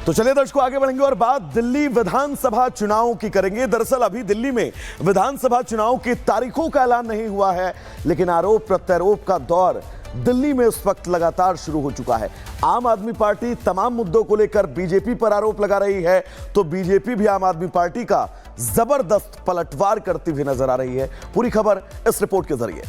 तो चलिए दर्शकों, आगे बढ़ेंगे और बात दिल्ली विधानसभा चुनाव की करेंगे। दरअसल अभी दिल्ली में विधानसभा चुनाव की तारीखों का ऐलान नहीं हुआ है, लेकिन आरोप प्रत्यारोप का दौर दिल्ली में इस वक्त लगातार शुरू हो चुका है। आम आदमी पार्टी तमाम मुद्दों को लेकर बीजेपी पर आरोप लगा रही है, तो बीजेपी भी आम आदमी पार्टी का जबरदस्त पलटवार करती हुई नजर आ रही है। पूरी खबर इस रिपोर्ट के जरिए।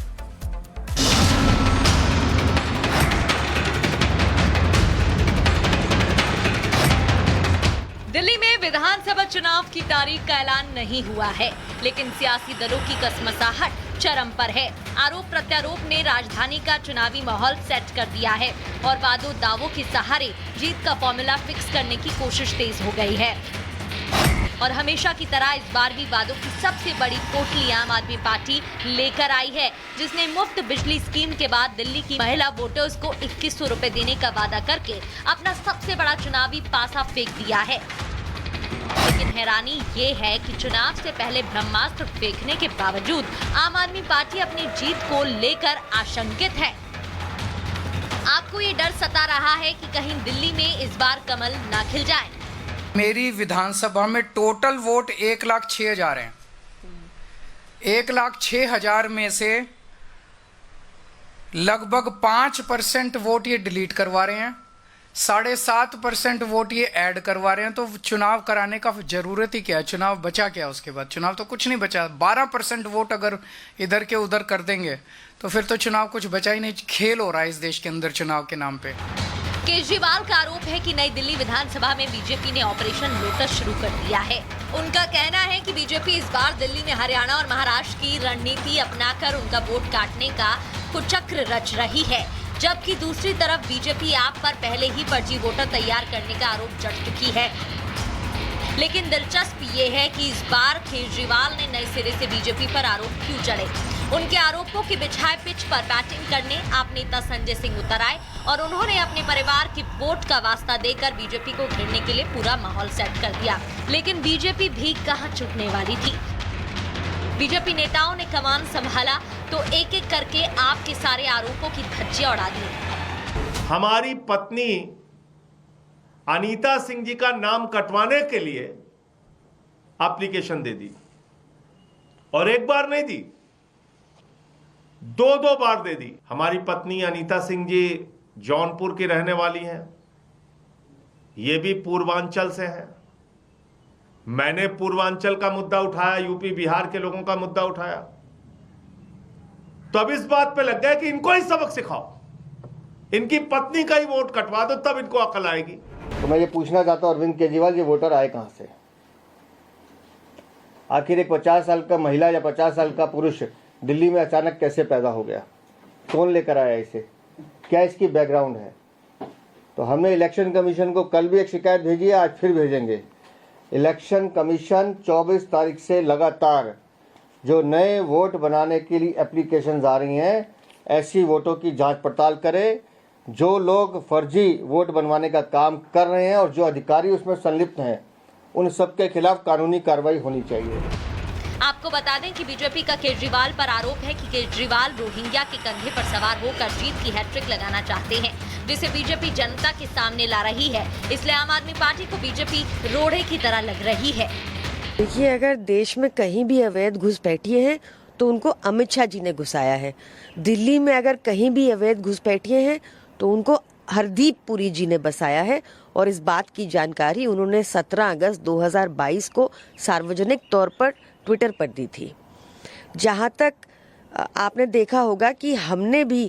दिल्ली में विधानसभा चुनाव की तारीख का ऐलान नहीं हुआ है, लेकिन सियासी दलों की कसमसाहट चरम पर है। आरोप प्रत्यारोप ने राजधानी का चुनावी माहौल सेट कर दिया है और वादों दावों के सहारे जीत का फॉर्मूला फिक्स करने की कोशिश तेज हो गई है। और हमेशा की तरह इस बार भी वादों की सबसे बड़ी पोटली आम आदमी पार्टी लेकर आई है, जिसने मुफ्त बिजली स्कीम के बाद दिल्ली की महिला वोटर्स को 2100 रुपए देने का वादा करके अपना सबसे बड़ा चुनावी पासा फेंक दिया है। लेकिन हैरानी ये है कि चुनाव से पहले ब्रह्मास्त्र फेंकने के बावजूद आम आदमी पार्टी अपनी जीत को लेकर आशंकित है। आपको ये डर सता रहा है कि कहीं दिल्ली में इस बार कमल ना खिल जाए। मेरी विधानसभा में टोटल वोट 1,06,000 हैं। 1,06,000 में से लगभग 5% वोट ये डिलीट करवा रहे हैं, 7.5% वोट ये ऐड करवा रहे हैं। तो चुनाव कराने का जरूरत ही क्या है? चुनाव बचा क्या उसके बाद? चुनाव तो कुछ नहीं बचा। 12% वोट अगर इधर के उधर कर देंगे तो फिर तो चुनाव कुछ बचा ही नहीं। खेल हो रहा है इस देश के अंदर चुनाव के नाम पे। केजरीवाल का आरोप है कि नई दिल्ली विधानसभा में बीजेपी ने ऑपरेशन लोटस शुरू कर दिया है। उनका कहना है कि बीजेपी इस बार दिल्ली में हरियाणा और महाराष्ट्र की रणनीति अपनाकर उनका वोट काटने का कुचक्र रच रही है, जबकि दूसरी तरफ बीजेपी आप पर पहले ही फर्जी वोटर तैयार करने का आरोप जड़ चुकी है। लेकिन दिलचस्प ये है कि इस बार केजरीवाल ने नए सिरे से बीजेपी पर आरोप क्यों चढ़े। उनके आरोपों के बिछाए पिच पर बैटिंग करने आप नेता संजय सिंह उतर आए और उन्होंने अपने परिवार की वोट का वास्ता देकर बीजेपी को घेरने के लिए पूरा माहौल सेट कर दिया। लेकिन बीजेपी भी कहां छुटने वाली थी। बीजेपी नेताओं ने कमान संभाला तो एक एक करके आपके सारे आरोपों की धज्जियां उड़ा दी। हमारी पत्नी अनीता सिंह जी का नाम कटवाने के लिए एप्लीकेशन दे दी, और एक बार नहीं दी, 2 बार दे दी। हमारी पत्नी अनीता सिंह जी जौनपुर की रहने वाली हैं, ये भी पूर्वांचल से हैं। मैंने पूर्वांचल का मुद्दा उठाया, यूपी बिहार के लोगों का मुद्दा उठाया, तो अब इस बात पे लग गया कि इनको ही सबक सिखाओ, इनकी पत्नी का ही वोट कटवा दो, तब इनको अकल आएगी। तो मैं ये पूछना चाहता हूं अरविंद केजरीवाल, ये वोटर आए कहां से? आखिर एक 50 साल का महिला या 50 साल का पुरुष दिल्ली में अचानक कैसे पैदा हो गया? कौन लेकर आया इसे? क्या इसकी बैकग्राउंड है? तो हमने इलेक्शन कमीशन को कल भी एक शिकायत भेजी है, आज फिर भेजेंगे। इलेक्शन कमीशन 24 तारीख से लगातार जो नए वोट बनाने के लिए एप्लीकेशंस आ रही हैं, ऐसी वोटों की जांच पड़ताल करे। जो लोग फर्जी वोट बनवाने का काम कर रहे हैं और जो अधिकारी उसमें संलिप्त हैं, उन सबके खिलाफ कानूनी कार्रवाई होनी चाहिए। आपको बता दें कि बीजेपी का केजरीवाल पर आरोप है कि केजरीवाल रोहिंग्या के कंधे पर सवार होकर जीत की हैट्रिक लगाना चाहते हैं, जिसे बीजेपी जनता के सामने ला रही है। इसलिए आम आदमी पार्टी को बीजेपी रोड़े की तरह लग रही है। देखिए, अगर देश में कहीं भी अवैध घुसपैठिए हैं तो उनको अमित शाह जी ने घुसाया है। दिल्ली में अगर कहीं भी अवैध घुसपैठिए हैं तो उनको हरदीप पुरी जी ने बसाया है, और इस बात की जानकारी उन्होंने 17 अगस्त 2022 को सार्वजनिक तौर पर ट्विटर पर दी थी। जहां तक आपने देखा होगा कि हमने भी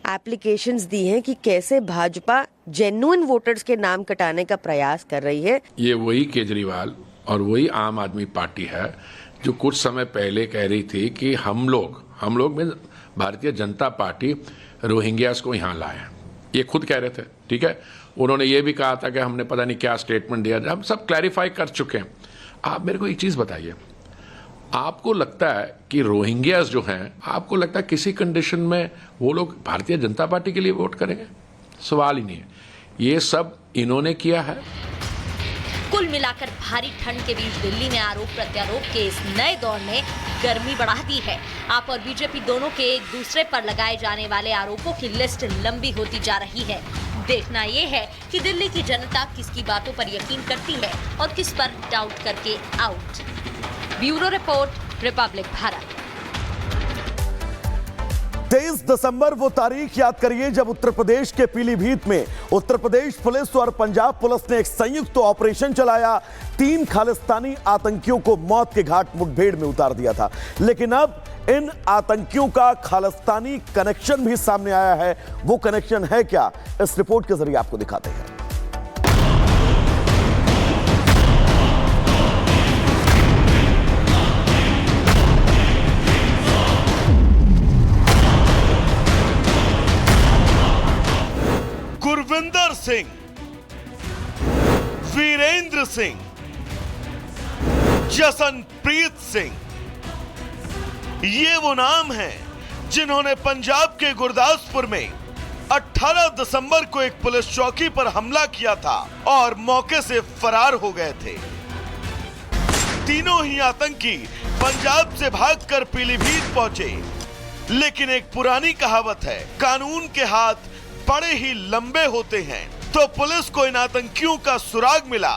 एप्लीकेशंस दी हैं कि कैसे भाजपा जेन्युइन वोटर्स के नाम कटाने का प्रयास कर रही है। ये वही केजरीवाल और वही आम आदमी पार्टी है जो कुछ समय पहले कह रही थी कि हम लोग में भारतीय जनता पार्टी रोहिंग्यास को यहाँ लाए। ये खुद कह रहे थे, ठीक है। उन्होंने ये भी कहा था कि हमने पता नहीं क्या स्टेटमेंट दिया, हम सब क्लैरिफाई कर चुके हैं। आप मेरे को एक चीज़ बताइए, आपको लगता है कि रोहिंग्यास जो हैं, आपको लगता है किसी कंडीशन में वो लोग भारतीय जनता पार्टी के लिए वोट करेंगे? सवाल ही नहीं है। ये सब इन्होंने किया है। कुल मिलाकर भारी ठंड के बीच दिल्ली में आरोप प्रत्यारोप के इस नए दौर ने गर्मी बढ़ा दी है। आप और बीजेपी दोनों के एक दूसरे पर लगाए जाने वाले आरोपों की लिस्ट लंबी होती जा रही है। देखना ये है कि दिल्ली की जनता किसकी बातों पर यकीन करती है और किस पर डाउट करके out. Bureau report, Republic Bharat. 23 दिसंबर वो तारीख याद करिए जब उत्तर प्रदेश के पीलीभीत में उत्तर प्रदेश पुलिस और पंजाब पुलिस ने एक संयुक्त ऑपरेशन चलाया। 3 खालिस्तानी आतंकियों को मौत के घाट मुठभेड़ में उतार दिया था। लेकिन अब इन आतंकियों का खालिस्तानी कनेक्शन भी सामने आया है। वो कनेक्शन है क्या, इस रिपोर्ट के जरिए आपको दिखाते हैं। गुरविंदर सिंह, वीरेंद्र सिंह, जसनप्रीत सिंह, ये वो नाम हैं जिन्होंने पंजाब के गुरदासपुर में 18 दिसंबर को एक पुलिस चौकी पर हमला किया था और मौके से फरार हो गए थे। तीनों ही आतंकी पंजाब से भागकर पीलीभीत पहुंचे। लेकिन एक पुरानी कहावत है, कानून के हाथ बड़े ही लंबे होते हैं। तो पुलिस को इन आतंकियों का सुराग मिला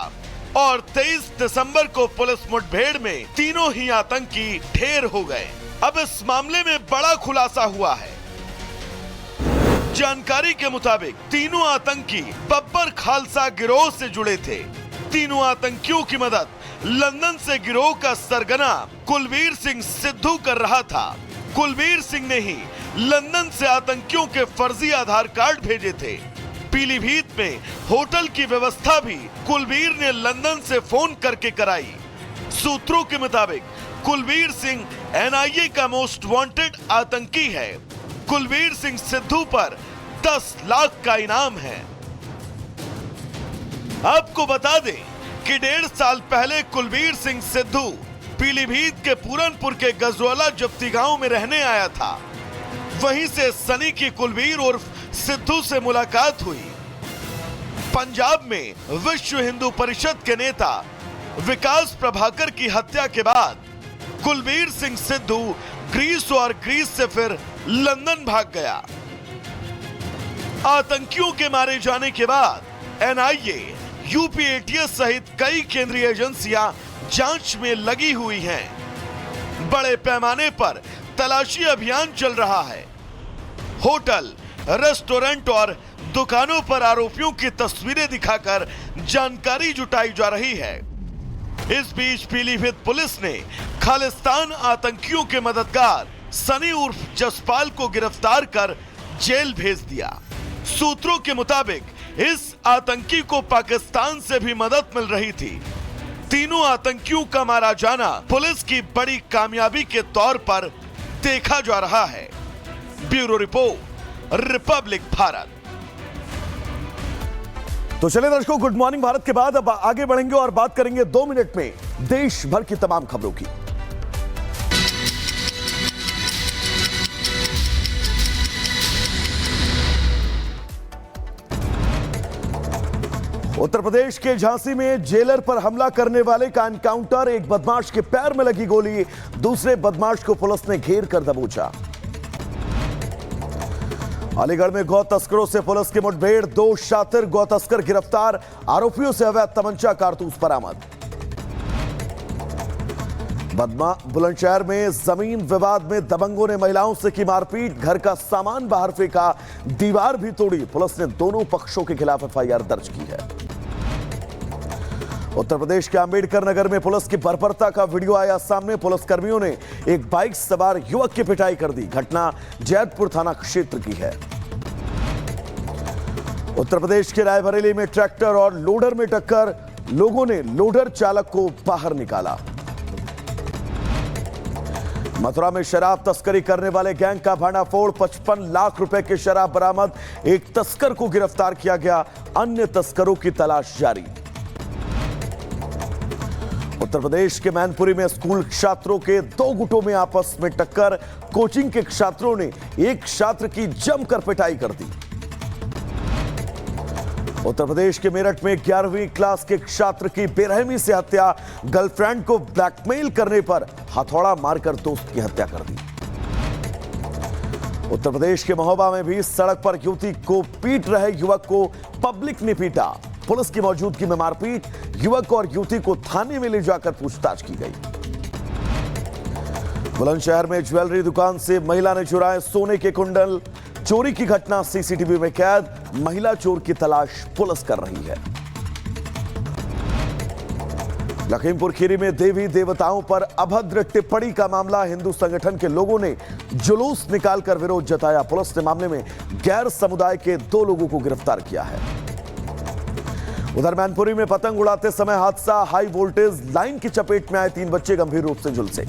और 23 दिसंबर को पुलिस मुठभेड़ में तीनों ही आतंकी ढेर हो गए। अब इस मामले में बड़ा खुलासा हुआ है। जानकारी के मुताबिक तीनों आतंकी बब्बर खालसा गिरोह से जुड़े थे। तीनों आतंकियों की मदद लंदन से गिरोह का सरगना कुलवीर सिंह सिद्धू कर रहा था। कुलवीर सिंह ने ही लंदन से आतंकियों के फर्जी आधार कार्ड भेजे थे। पीलीभीत में होटल की व्यवस्था भी कुलवीर ने लंदन से फोन करके कराई। सूत्रों के मुताबिक कुलवीर सिंह एनआईए का मोस्ट वांटेड आतंकी है। कुलवीर सिंह सिद्धू पर 10 लाख का इनाम है। आपको बता दें कि 1.5 साल पहले कुलवीर सिंह सिद्धू पीलीभीत के पूरनपुर के गजवाला जफ्ती गांव में रहने आया था। वहीं से सनी की कुलवीर उर्फ सिद्धू से मुलाकात हुई। पंजाब में विश्व हिंदू परिषद के नेता विकास प्रभाकर की हत्या के बाद कुलवीर सिंह सिद्धू ग्रीस और ग्रीस से फिर लंदन भाग गया। आतंकियों के मारे जाने के बाद एनआईए, यूपी एटीएस सहित कई केंद्रीय एजेंसियां जांच में लगी हुई हैं। बड़े पैमाने पर तलाशी अभियान चल रहा है। होटल, रेस्टोरेंट और दुकानों पर आरोपियों की तस्वीरें दिखाकर जानकारी जुटाई जा रही है। इस बीच पीलीभीत पुलिस ने खालिस्तान आतंकियों के मददगार सनी उर्फ जसपाल को गिरफ्तार कर जेल भेज दिया। सूत्रों के मुताबिक इस आतंकी को पाकिस्तान से भी मदद मिल रही थी। तीनों आतंकियों का मारा जाना पुलिस की बड़ी कामयाबी के तौर पर देखा जा रहा है। Bureau report, Republic Bharat. तो चलिए दर्शकों, गुड मॉर्निंग भारत के बाद अब आगे बढ़ेंगे और बात करेंगे 2 मिनट में देश भर की तमाम खबरों की। उत्तर प्रदेश के झांसी में जेलर पर हमला करने वाले का एनकाउंटर। एक बदमाश के पैर में लगी गोली, दूसरे बदमाश को पुलिस ने घेर कर दबोचा। अलीगढ़ में गौ तस्करों से पुलिस की मुठभेड़, 2 शातिर गौ तस्कर गिरफ्तार, आरोपियों से अवैध तमंचा कारतूस बरामद। बुलंदशहर में जमीन विवाद में दबंगों ने महिलाओं से की मारपीट, घर का सामान बाहर फेंका, दीवार भी तोड़ी। पुलिस ने दोनों पक्षों के खिलाफ एफआईआर दर्ज की है। उत्तर प्रदेश के अंबेडकर नगर में पुलिस की बर्बरता का वीडियो आया सामने। पुलिसकर्मियों ने एक बाइक सवार युवक की पिटाई कर दी। घटना जैदपुर थाना क्षेत्र की है। उत्तर प्रदेश के रायबरेली में ट्रैक्टर और लोडर में टक्कर, लोगों ने लोडर चालक को बाहर निकाला। मथुरा में शराब तस्करी करने वाले गैंग का भांडाफोड़, 55 लाख रुपए की शराब बरामद। एक तस्कर को गिरफ्तार किया गया, अन्य तस्करों की तलाश जारी। उत्तर प्रदेश के मैनपुरी में स्कूल छात्रों के 2 गुटों में आपस में टक्कर, कोचिंग के छात्रों ने एक छात्र की जमकर पिटाई कर दी। उत्तर प्रदेश के मेरठ में 11वीं क्लास के छात्र की बेरहमी से हत्या, गर्लफ्रेंड को ब्लैकमेल करने पर हथौड़ा मारकर दोस्त की हत्या कर दी। उत्तर प्रदेश के महोबा में भी सड़क पर युवती को पीट रहे युवक को पब्लिक ने पीटा। पुलिस की मौजूदगी में मारपीट, युवक और युवती को थाने में ले जाकर पूछताछ की गई। बुलंदशहर में ज्वेलरी दुकान से महिला ने चुराए सोने के कुंडल। चोरी की घटना सीसीटीवी में कैद। महिला चोर की तलाश पुलिस कर रही है। लखीमपुर खीरी में देवी देवताओं पर अभद्र टिप्पणी का मामला। हिंदू संगठन के लोगों ने जुलूस निकालकर विरोध जताया। पुलिस ने मामले में गैर समुदाय के 2 लोगों को गिरफ्तार किया है। उधर मैनपुरी में पतंग उड़ाते समय हादसा। हाई वोल्टेज लाइन की चपेट में आए 3 बच्चे गंभीर रूप से झुलसे।